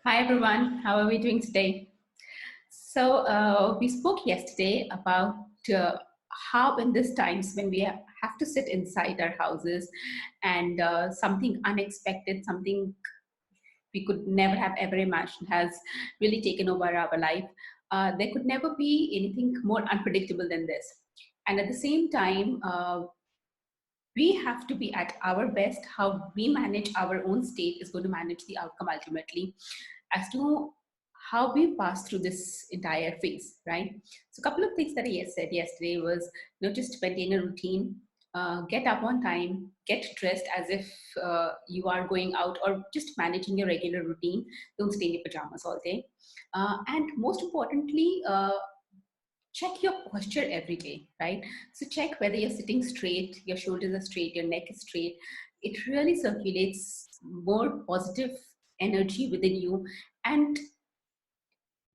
Hi everyone, how are we doing today? We spoke yesterday about how in these times when we have to sit inside our houses and something unexpected, something we could never have ever imagined has really taken over our life. There could never be anything more unpredictable than this. And at the same time, we have to be at our best. How we manage our own state is going to manage the outcome ultimately as to how we pass through this entire phase, right? So a couple of things that I said yesterday was, just maintain a routine, get up on time, get dressed as if you are going out or just managing your regular routine. Don't stay in your pajamas all day. And most importantly, check your posture every day, right? So check whether you're sitting straight, your shoulders are straight, your neck is straight. It really circulates more positive energy within you. And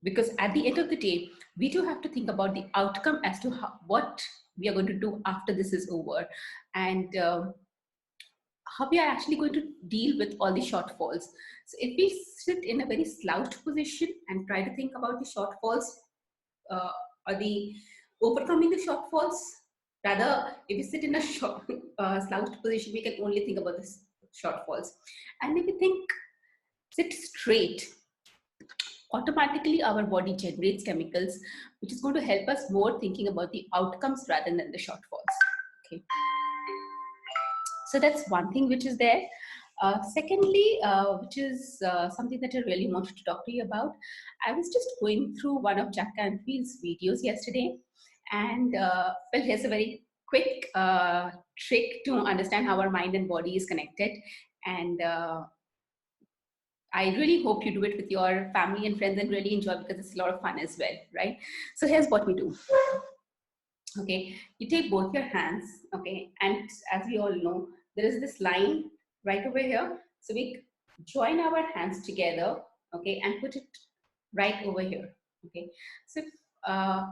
because at the end of the day, we do have to think about the outcome as to what we are going to do after this is over. And how we are actually going to deal with all the shortfalls. So if we sit in a very slouched position and try to think about the shortfalls, uh, or the overcoming the shortfalls. Rather, if we sit in a slouched position, we can only think about the shortfalls. And if we think sit straight, automatically our body generates chemicals, which is going to help us more thinking about the outcomes rather than the shortfalls. Okay. So that's one thing which is there. Secondly, which is something that I really wanted to talk to you about, I was just going through one of Jack Canfield's videos yesterday, and well, here's a very quick trick to understand how our mind and body is connected. And I really hope you do it with your family and friends and really enjoy, because it's a lot of fun as well, right? So here's what we do. Okay, you take both your hands, okay, and as we all know, there is this line right over here. So we join our hands together, okay, and put it right over here, okay. So uh,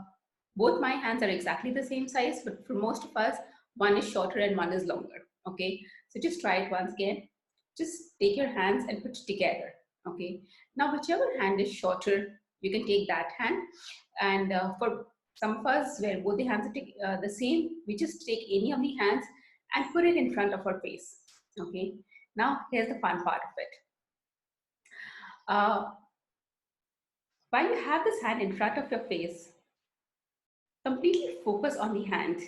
both my hands are exactly the same size, but for most of us, one is shorter and one is longer, okay. So just try it once again. Just take your hands and put it together, okay. Now, whichever hand is shorter, you can take that hand, and for some of us where both the hands are the same, we just take any of the hands and put it in front of our face. Okay. Now here's the fun part of it. Uh, while you have this hand in front of your face, completely focus on the hand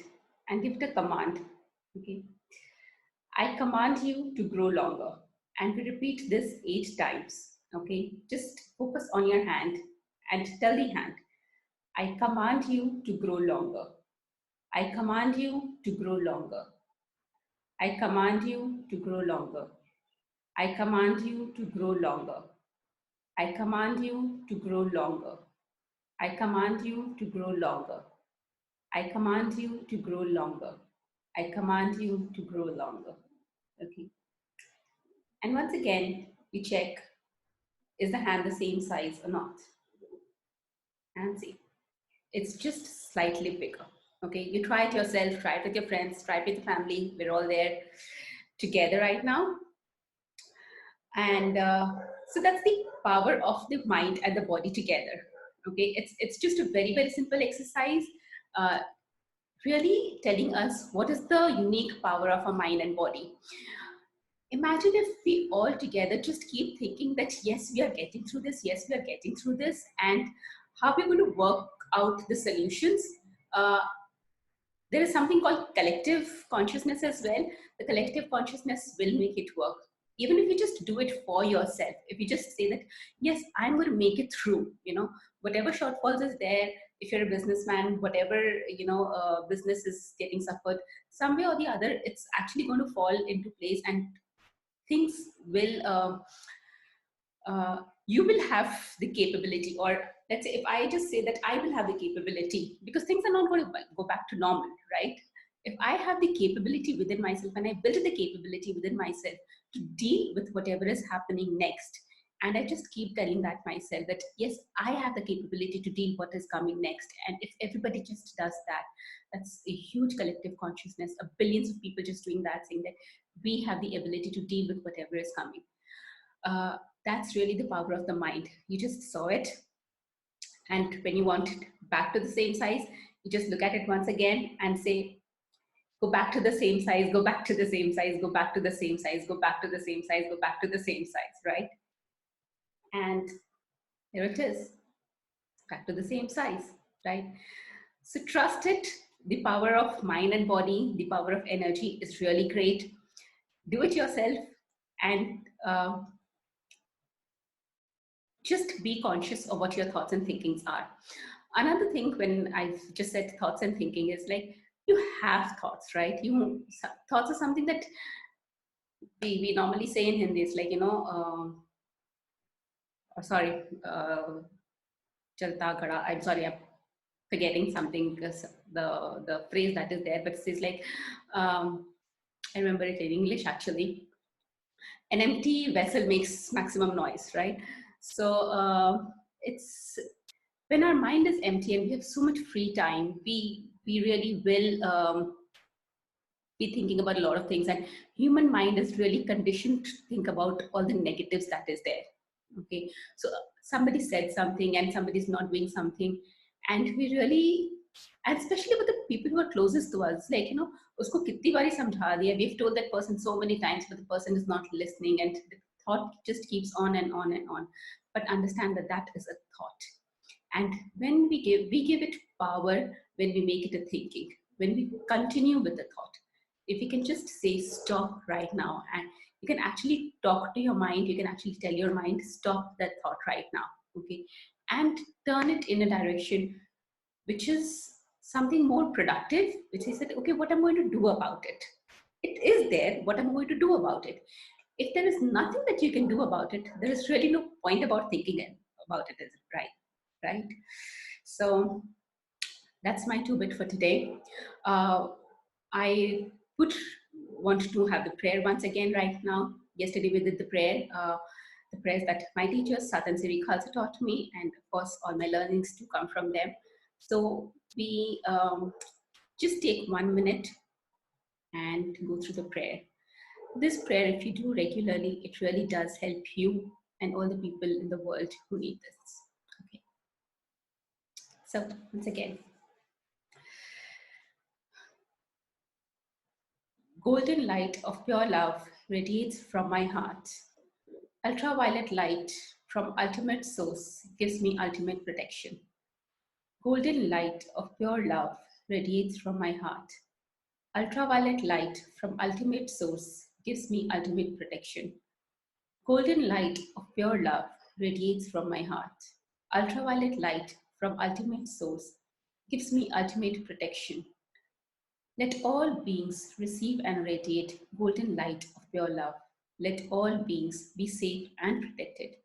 and give it a command. Okay. I command you to grow longer, and we repeat this 8 times. Okay. Just focus on your hand and tell the hand, I command you to grow longer. I command you to grow longer. I command you to grow longer. I command you to grow longer. I command you to grow longer. I command you to grow longer. I command you to grow longer. I command you to grow longer. Okay. And once again, you check, is the hand the same size or not? And see, it's just slightly bigger. Okay. You try it yourself, try it with your friends, try it with your family. We're all there together right now. And so that's the power of the mind and the body together. Okay, it's just a very, very simple exercise, uh, really telling us what is the unique power of our mind and body. Imagine if we all together just keep thinking that yes, we are getting through this, yes, we are getting through this, and how we're going to work out the solutions. uh, there is something called collective consciousness as well. The collective consciousness will make it work. Even if you just do it for yourself, if you just say that, yes, I'm going to make it through, whatever shortfalls is there, if you're a businessman, whatever, business is getting suffered, some way or the other, it's actually going to fall into place and things will, you will have the capability, or let's say if I just say that I will have the capability, because things are not going to go back to normal, right? If I have the capability within myself and I built the capability within myself to deal with whatever is happening next, and I just keep telling that myself that yes, I have the capability to deal what is coming next, and if everybody just does that, that's a huge collective consciousness of billions of people just doing that, saying that we have the ability to deal with whatever is coming. That's really the power of the mind. You just saw it, and when you want it back to the same size, you just look at it once again and say, go back to the same size, go back to the same size, go back to the same size, go back to the same size, go back to the same size, right? And here it is, back to the same size, right? So trust it. The power of mind and body, the power of energy is really great. Do it yourself, and just be conscious of what your thoughts and thinkings are. Another thing, when I just said thoughts and thinking, is like, you have thoughts, right? Thoughts are something that we normally say in Hindi. It's like, sorry, chalta khada. I'm sorry, I'm forgetting something because the phrase that is there, but it says like, I remember it in English actually. An empty vessel makes maximum noise, right? So it's when our mind is empty and we have so much free time, we really will be thinking about a lot of things, and human mind is really conditioned to think about all the negatives that is there. Okay, so somebody said something and somebody's not doing something, and we really, and especially with the people who are closest to us, like, usko kitni bari samjha diya, we've told that person so many times, but the person is not listening, and the thought just keeps on and on and on. But understand that that is a thought, and when we give it power, when we make it a thinking, when we continue with the thought. If you can just say stop right now, and you can actually talk to your mind, you can actually tell your mind, stop that thought right now. Okay, and turn it in a direction which is something more productive, which is that, okay, what I'm going to do about it. It is there, what I'm going to do about it. If there is nothing that you can do about it, there is really no point about thinking about it, is it right? Right? So that's my two bit for today. I would want to have the prayer once again right now. Yesterday we did the prayers that my teachers, Sat and Siri Khalsa, taught me, and of course all my learnings to come from them. So we just take 1 minute and go through the prayer. This prayer, if you do regularly, it really does help you and all the people in the world who need this. Okay. So once again, golden light of pure love radiates from my heart. Ultraviolet light from ultimate source gives me ultimate protection. Golden light of pure love radiates from my heart. Ultraviolet light from ultimate source gives me ultimate protection. Golden light of pure love radiates from my heart. Ultraviolet light from ultimate source gives me ultimate protection. Let all beings receive and radiate golden light of pure love. Let all beings be safe and protected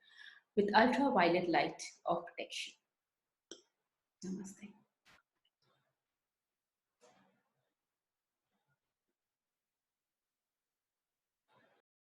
with ultraviolet light of protection. Namaste.